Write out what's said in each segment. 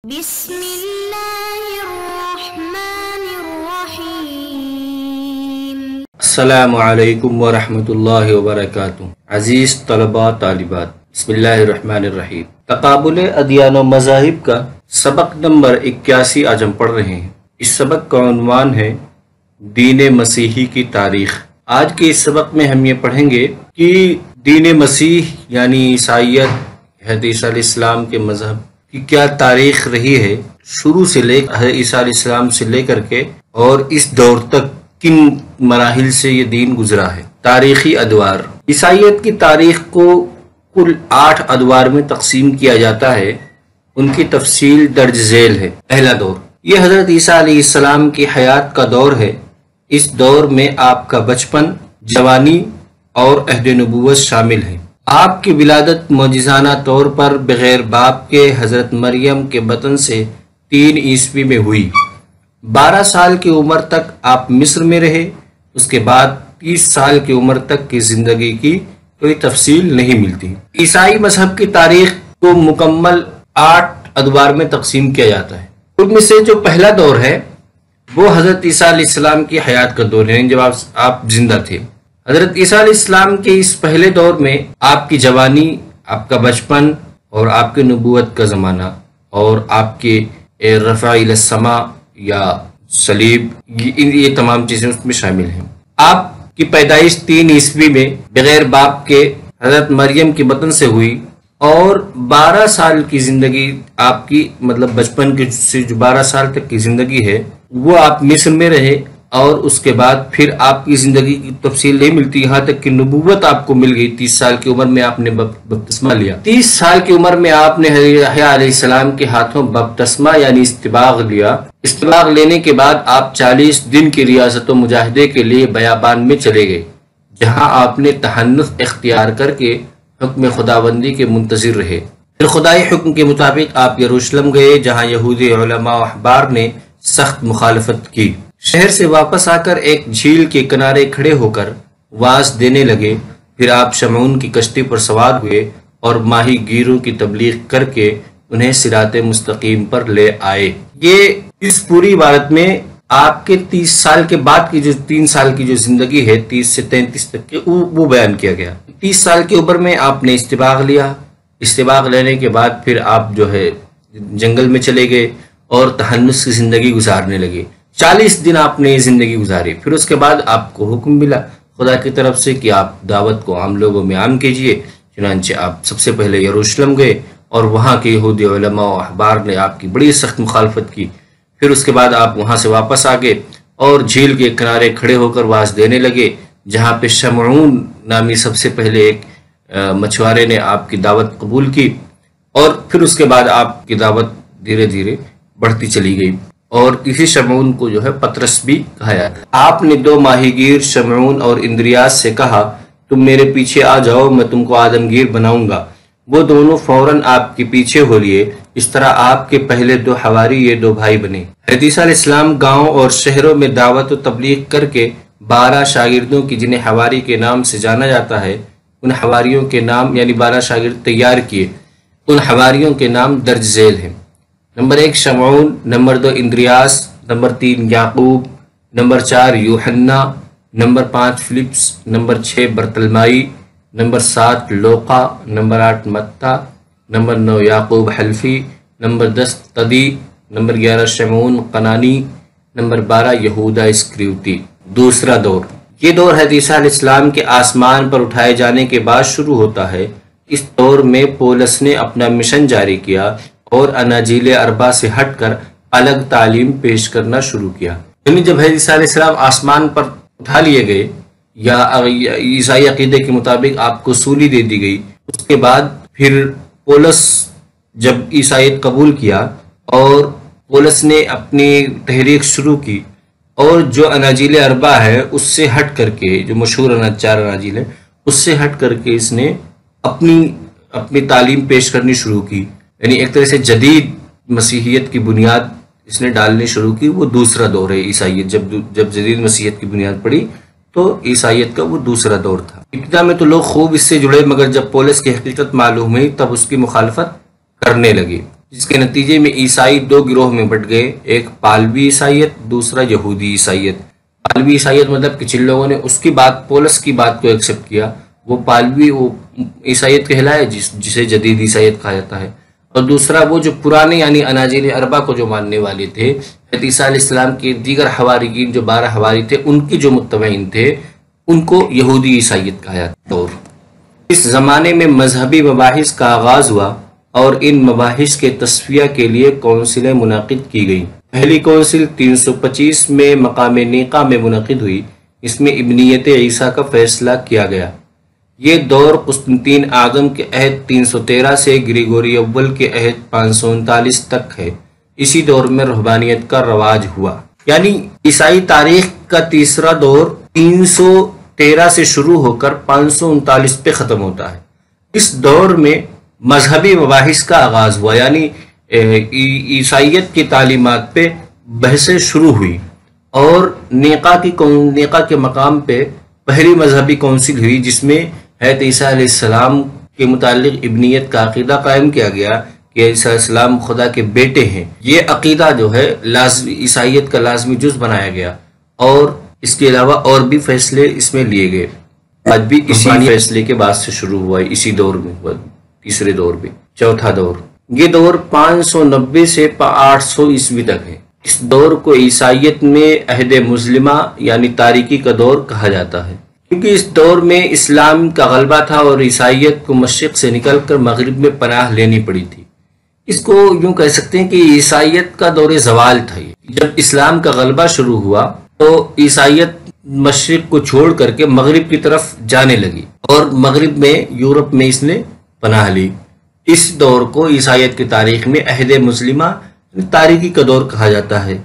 بسم اللہ الرحمن الرحیم۔ السلام علیکم ورحمۃ اللہ وبرکاتہ۔ عزیز طلباء طالبات، بسم اللہ الرحمن الرحیم۔ تقابل ادیان و مذاہب کا سبق نمبر 81 آج ہم پڑھ رہے ہیں۔ اس سبق کا عنوان ہے دین مسیحی کی تاریخ۔ آج کے اس سبق میں ہم یہ پڑھیں گے کہ دین مسیح یعنی عیسائیت، حضرت عیسیٰ علیہ السلام کے مذہب کی کیا تاریخ رہی ہے، شروع سے لے حضرت عیسیٰ علیہ السلام سے لے کر کے اور اس دور تک کن مراحل سے یہ دین گزرا ہے۔ تاریخی ادوار۔ عیسائیت کی تاریخ کو کل 8 ادوار میں تقسیم کیا جاتا ہے، ان کی تفصیل درج ذیل ہے۔ پہلا دور، یہ حضرت عیسیٰ علیہ السلام کی حیات کا دور ہے۔ اس دور میں آپ کا بچپن، جوانی اور عہد نبوت شامل ہے۔ آپ کی ولادت معجزانہ طور پر بغیر باپ کے حضرت مریم کے بطن سے 3 عیسوی میں ہوئی۔ 12 سال کی عمر تک آپ مصر میں رہے۔ اس کے بعد 30 سال کی عمر تک کی زندگی کی کوئی تفصیل نہیں ملتی۔ عیسائی مذہب کی تاریخ کو مکمل 8 ادوار میں تقسیم کیا جاتا ہے۔ ان میں سے جو پہلا دور ہے وہ حضرت عیسیٰ علیہ السلام کی حیات کا دور ہے، جب آپ زندہ تھے۔ حضرت عیسیٰ علیہ السلام کے اس پہلے دور میں آپ کی جوانی، آپ کا بچپن اور آپ کی نبوت کا زمانہ اور آپ کے رفع الی السماء یا صلیب، یہ تمام چیزیں اس میں شامل ہیں۔ آپ کی پیدائش 3 عیسوی میں بغیر باپ کے حضرت مریم کے بطن سے ہوئی اور 12 سال کی زندگی آپ کی، مطلب بچپن کے سے جو 12 سال تک کی زندگی ہے وہ آپ مصر میں رہے، اور اس کے بعد پھر آپ کی زندگی کی تفصیل نہیں ملتی، یہاں تک کہ نبوت آپ کو مل گئی۔ 30 سال کی عمر میں آپ نے بپتسمہ لیا۔ 30 سال کی عمر میں آپ نے حضرت یحییٰ علیہ السلام کے ہاتھوں بپتسمہ یعنی استباغ لیا۔ استباغ لینے کے بعد آپ 40 دن کی ریاضت و مجاہدے کے لیے بیابان میں چلے گئے، جہاں آپ نے تحنث اختیار کر کے حکم خداوندی کے منتظر رہے۔ پھر خدائی حکم کے مطابق آپ یروشلم گئے، جہاں یہودی علماء و احبار نے سخت مخالفت کی۔ شہر سے واپس آ کر ایک جھیل کے کنارے کھڑے ہو کر وعظ دینے لگے۔ پھر آپ شمعون کی کشتی پر سوار ہوئے اور ماہی گیروں کی تبلیغ کر کے انہیں صراط مستقیم پر لے آئے۔ یہ اس پوری عبارت میں آپ کے 30 سال کے بعد کی جو 3 سال کی جو زندگی ہے، 30 سے 33 تک کی، وہ بیان کیا گیا۔ 30 سال کی عمر میں آپ نے استباغ لیا۔ استباغ لینے کے بعد پھر آپ جو ہے جنگل میں چلے گئے اور تحنث کی زندگی گزارنے لگے۔ 40 دن آپ نے یہ زندگی گزاری۔ پھر اس کے بعد آپ کو حکم ملا خدا کی طرف سے کہ آپ دعوت کو عام لوگوں میں عام کیجئے۔ چنانچہ آپ سب سے پہلے یروشلم گئے اور وہاں کے یہودی علماء و احبار نے آپ کی بڑی سخت مخالفت کی۔ پھر اس کے بعد آپ وہاں سے واپس آ گئے اور جھیل کے کنارے کھڑے ہو کر وعظ دینے لگے، جہاں پہ شمعون نامی سب سے پہلے ایک مچھوارے نے آپ کی دعوت قبول کی، اور پھر اس کے بعد آپ کی دعوت دھیرے دھیرے بڑھتی چلی گئی، اور کسی شمعون کو جو ہے پطرس بھی کہا جاتا ہے۔ آپ نے 2 ماہی گیر شمعون اور اندریاس سے کہا تم میرے پیچھے آ جاؤ، میں تم کو آدمگیر بناؤں گا۔ وہ دونوں فوراً آپ کے پیچھے ہو لیے۔ اس طرح آپ کے پہلے 2 حواری یہ 2 بھائی بنے۔ حضرت عیسیٰ علیہ السلام گاؤں اور شہروں میں دعوت و تبلیغ کر کے 12 شاگردوں کی، جنہیں حواری کے نام سے جانا جاتا ہے، ان حواریوں کے نام یعنی 12 شاگرد تیار کیے۔ ان حواریوں کے نام درج ذیل ہیں۔ نمبر 1 شمعون، نمبر 2 اندریاس، نمبر 3 یعقوب، نمبر 4 یوحنا، نمبر 5 فلپس، نمبر 6 برتلمائی، نمبر 7 لوقا، نمبر 8 متی، نمبر 9 یعقوب حلفی، نمبر 10 تدی، نمبر 11 شمعون قنانی، نمبر 12 یہودا اسکریوتی۔ دوسرا دور، یہ دور حضرت عیسیٰ علیہ السلام کے آسمان پر اٹھائے جانے کے بعد شروع ہوتا ہے۔ اس دور میں پولس نے اپنا مشن جاری کیا اور اناجیل 4 سے ہٹ کر الگ تعلیم پیش کرنا شروع کیا۔ یعنی جب حضرت عیسیٰ علیہ السلام آسمان پر اٹھا لیے گئے، یا عیسائی عقیدے کے مطابق آپ کو سولی دے دی گئی، اس کے بعد پھر پولس جب عیسائیت قبول کیا اور پولس نے اپنی تحریک شروع کی، اور جو اناجیل 4 ہے اس سے ہٹ کر کے، جو مشہور 4 اناجیل ہے، اس سے ہٹ کر کے اس نے اپنی تعلیم پیش کرنی شروع کی۔ یعنی ایک طرح سے جدید مسیحیت کی بنیاد اس نے ڈالنی شروع کی۔ وہ دوسرا دور ہے عیسائیت۔ جب جدید مسیحیت کی بنیاد پڑی تو عیسائیت کا وہ دوسرا دور تھا۔ ابتدا میں تو لوگ خوب اس سے جڑے، مگر جب پولس کی حقیقت معلوم ہوئی تب اس کی مخالفت کرنے لگے۔ جس کے نتیجے میں عیسائی دو گروہ میں بٹ گئے، ایک پالوی عیسائیت، دوسرا یہودی عیسائیت۔ پالوی عیسائیت مطلب کہ جن لوگوں نے اس کی بات، پولس کی بات کو ایکسیپٹ کیا، وہ پالوی وہ عیسائیت کہلائے، جسے جدید عیسائیت کہا جاتا ہے۔ اور دوسرا وہ جو پرانے یعنی اناجیل اربع کو جو ماننے والے تھے، حضرت عیسیٰ علیہ السلام کے دیگر حواریین جو 12 حواری تھے، ان کے جو متبعین تھے، ان کو یہودی عیسائیت کہا جاتا ہے۔ اور اس زمانے میں مذہبی مباحث کا آغاز ہوا اور ان مباحث کے تصفیہ کے لیے کونسلیں منعقد کی گئیں۔ پہلی کونسل 325 میں مقام نیقا میں منعقد ہوئی، اس میں ابنیت عیسیٰ کا فیصلہ کیا گیا۔ یہ دور قسطنطین اعظم کے عہد 313 سے گریگوری اول کے عہد 539 تک ہے۔ اسی دور میں رہبانیت کا رواج ہوا، یعنی عیسائی تاریخ کا تیسرا دور 313 سے شروع ہو کر 539 پہ ختم ہوتا ہے۔ اس دور میں مذہبی مباحث کا آغاز ہوا، یعنی عیسائیت کی تعلیمات پہ بحثیں شروع ہوئی، اور نیقا کے مقام پہ پہلی مذہبی کونسل ہوئی، جس میں حضرت عیسیٰ علیہ السلام کے متعلق ابنیت کا عقیدہ قائم کیا گیا کہ عیسیٰ علیہ السلام خدا کے بیٹے ہیں۔ یہ عقیدہ جو ہے عیسائیت کا لازمی جز بنایا گیا، اور اس کے علاوہ اور بھی فیصلے اس میں لیے گئے۔ آج بھی اسی فیصلے کے بعد سے شروع ہوا ہے، اسی دور میں ہوا، تیسرے دور میں۔ چوتھا دور، یہ دور 590 سے 800 عیسوی تک ہے۔ اس دور کو عیسائیت میں عہد مظلمہ یعنی تاریکی کا دور کہا جاتا ہے، کیونکہ اس دور میں اسلام کا غلبہ تھا اور عیسائیت کو مشرق سے نکل کر مغرب میں پناہ لینی پڑی تھی۔ اس کو یوں کہہ سکتے ہیں کہ عیسائیت کا دور زوال تھا۔ جب اسلام کا غلبہ شروع ہوا تو عیسائیت مشرق کو چھوڑ کر کے مغرب کی طرف جانے لگی، اور مغرب میں یورپ میں اس نے پناہ لی۔ اس دور کو عیسائیت کی تاریخ میں عہد مظلمہ تاریکی کا دور کہا جاتا ہے۔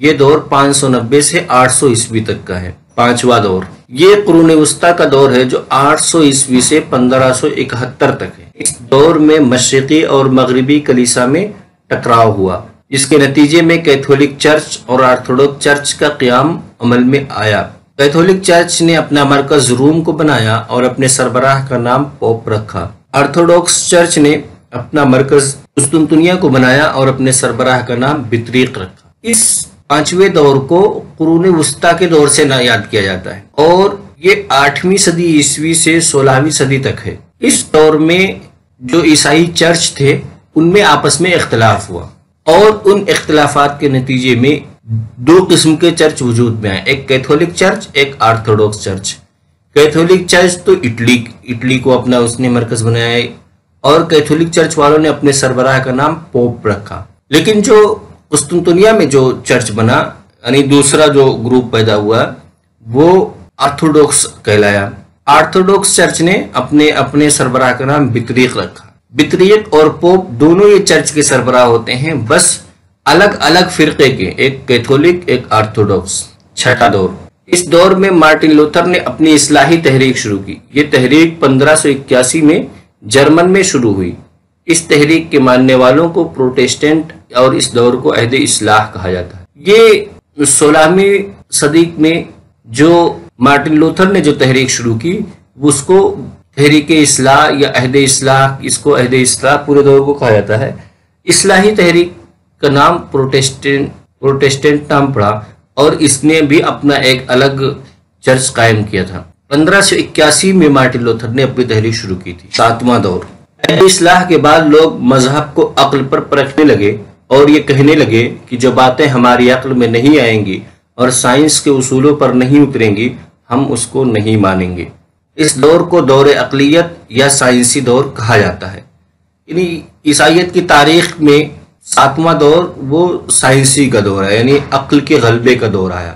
یہ دور 590 سے 800 عیسوی تک کا ہے۔ پانچواں دور، یہ قرون وسطیٰ کا دور ہے جو 800 عیسوی سے 1571 تک ہے۔ اس دور میں مشرقی اور مغربی کلیسا میں ٹکراؤ ہوا، جس کے نتیجے میں کیتھولک چرچ اور آرتھوڈوکس چرچ کا قیام عمل میں آیا۔ کیتھولک چرچ نے اپنا مرکز روم کو بنایا اور اپنے سربراہ کا نام پوپ رکھا۔ آرتھوڈوکس چرچ نے اپنا مرکز قسطنطنیہ کو بنایا اور اپنے سربراہ کا نام بطریق رکھا۔ اس پانچویں دور کو قرون وسطیٰ کے دور سے یاد کیا جاتا ہے، اور یہ 8ویں صدی عیسوی سے 16ویں صدی تک ہے۔ اس دور میں جو عیسائی چرچ تھے ان میں آپس میں اختلاف ہوا، اور ان اختلافات کے نتیجے میں دو قسم کے چرچ وجود میں آئے، ایک کیتھولک چرچ، ایک آرتھوڈوکس چرچ۔ کیتھولک چرچ تو اٹلی کو اپنا اس نے مرکز بنایا، اور کیتھولک چرچ والوں نے اپنے سربراہ کا نام پوپ رکھا۔ لیکن جو قسطنطنیہ میں جو چرچ بنا، یعنی دوسرا جو گروپ پیدا ہوا، وہ آرتھوڈوکس کہلایا۔ آرتھوڈوکس چرچ نے اپنے سربراہ کا نام بطریق رکھا۔ بطریق اور پوپ دونوں یہ چرچ کے سربراہ ہوتے ہیں، بس الگ الگ فرقے کے، ایک کیتھولک ایک آرتھوڈوکس۔ چھٹا دور، اس دور میں مارٹن لوتھر نے اپنی اصلاحی تحریک شروع کی۔ یہ تحریک 1581 میں جرمن میں شروع ہوئی۔ اس تحریک کے ماننے والوں کو پروٹیسٹنٹ اور اس دور کو عہد اصلاح کہا جاتا ہے۔ یہ 16ویں صدی میں جو مارٹن لوتھر نے جو تحریک شروع کی، اس کو تحریک اصلاح یا عہد اصلاح، اس کو عہد اصلاح پورے دور کو کہا جاتا ہے۔ اصلاحی تحریک کا نام پروٹیسٹنٹ نام پڑا، اور اس نے بھی اپنا ایک الگ چرچ قائم کیا تھا۔ 1581 میں مارٹن لوتھر نے اپنی تحریک شروع کی تھی۔ ساتواں دور، عہد اصلاح کے بعد لوگ مذہب کو عقل پر پرکھنے لگے اور یہ کہنے لگے کہ جو باتیں ہماری عقل میں نہیں آئیں گی اور سائنس کے اصولوں پر نہیں اتریں گی، ہم اس کو نہیں مانیں گے۔ اس دور کو دور عقلیت یا سائنسی دور کہا جاتا ہے۔ یعنی عیسائیت کی تاریخ میں 7واں دور وہ سائنسی کا دور ہے، یعنی عقل کے غلبے کا دور آیا۔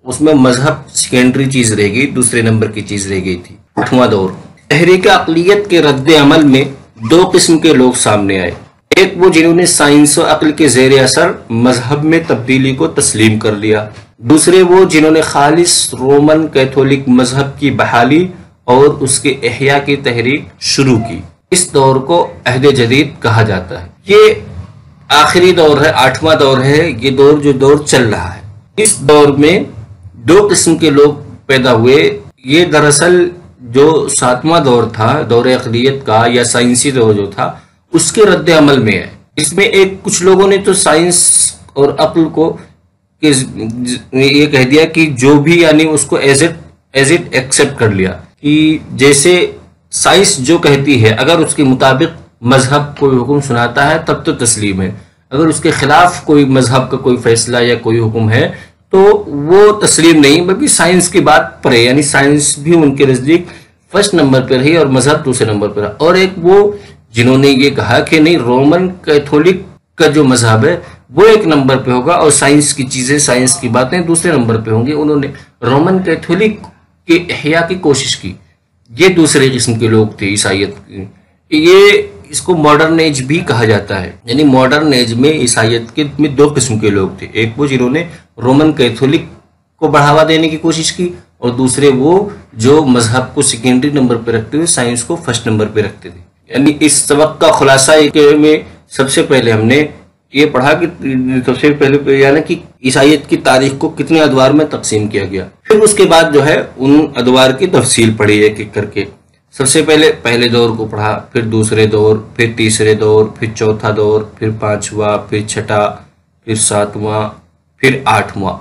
اس میں مذہب سیکنڈری چیز رہ گئی، دوسرے نمبر کی چیز رہ گئی تھی۔ 8واں دور، تحریک عقلیت کے رد عمل میں دو قسم کے لوگ سامنے آئے۔ ایک وہ جنہوں نے سائنس و عقل کے زیر اثر مذہب میں تبدیلی کو تسلیم کر لیا، دوسرے وہ جنہوں نے خالص رومن کیتھولک مذہب کی بحالی اور اس کے احیاء کی تحریک شروع کی۔ اس دور کو عہد جدید کہا جاتا ہے۔ یہ آخری دور ہے، 8واں دور ہے، یہ دور چل رہا ہے۔ اس دور میں دو قسم کے لوگ پیدا ہوئے۔ یہ دراصل جو 7واں دور تھا، دور عقلیت کا یا سائنسی دور جو تھا، اس کے رد عمل میں ہے۔ اس میں کچھ لوگوں نے تو سائنس اور عقل کو یہ کہہ دیا کہ جو بھی یعنی اس کو ایز اٹ ایکسیپٹ کر لیا کہ جیسے سائنس جو کہتی ہے اگر اس کے مطابق مذہب کوئی حکم سناتا ہے تب تو تسلیم ہے، اگر اس کے خلاف کوئی مذہب کا کوئی فیصلہ یا کوئی حکم ہے تو وہ تسلیم نہیں، بلکہ سائنس کی بات پڑے، یعنی سائنس بھی ان کے نزدیک فرسٹ نمبر پہ رہی اور مذہب دوسرے نمبر پہ رہا۔ اور ایک وہ جنہوں نے یہ کہا کہ نہیں رومن کیتھولک کا جو مذہب ہے وہ ایک نمبر پہ ہوگا اور سائنس کی چیزیں سائنس کی باتیں دوسرے نمبر پہ ہوں گی، انہوں نے رومن کیتھولک کے احیاء کی کوشش کی۔ یہ دوسرے قسم کے لوگ تھے عیسائیت کے، یہ اس کو ماڈرن ایج بھی کہا جاتا ہے، یعنی ماڈرن ایج میں عیسائیت کے میں دو قسم کے لوگ تھے، ایک وہ جنہوں نے رومن کیتھولک کو بڑھاوا دینے کی کوشش کی اور دوسرے وہ جو مذہب کو سیکنڈری نمبر پہ رکھتے ہوئے سائنس کو فرسٹ نمبر پہ رکھتے تھے۔ یعنی اس سبق کا خلاصہ میں سب سے پہلے ہم نے یہ پڑھا کہ سب سے پہلے یعنی کہ عیسائیت کی تاریخ کو کتنے ادوار میں تقسیم کیا گیا، پھر اس کے بعد جو ہے ان ادوار کی تفصیل پڑھی ایک ایک کر کے۔ سب سے پہلے دور کو پڑھا، پھر دوسرے دور، پھر تیسرے دور، پھر چوتھا دور، پھر پانچواں، پھر چھٹا، پھر ساتواں، پھر آٹھواں۔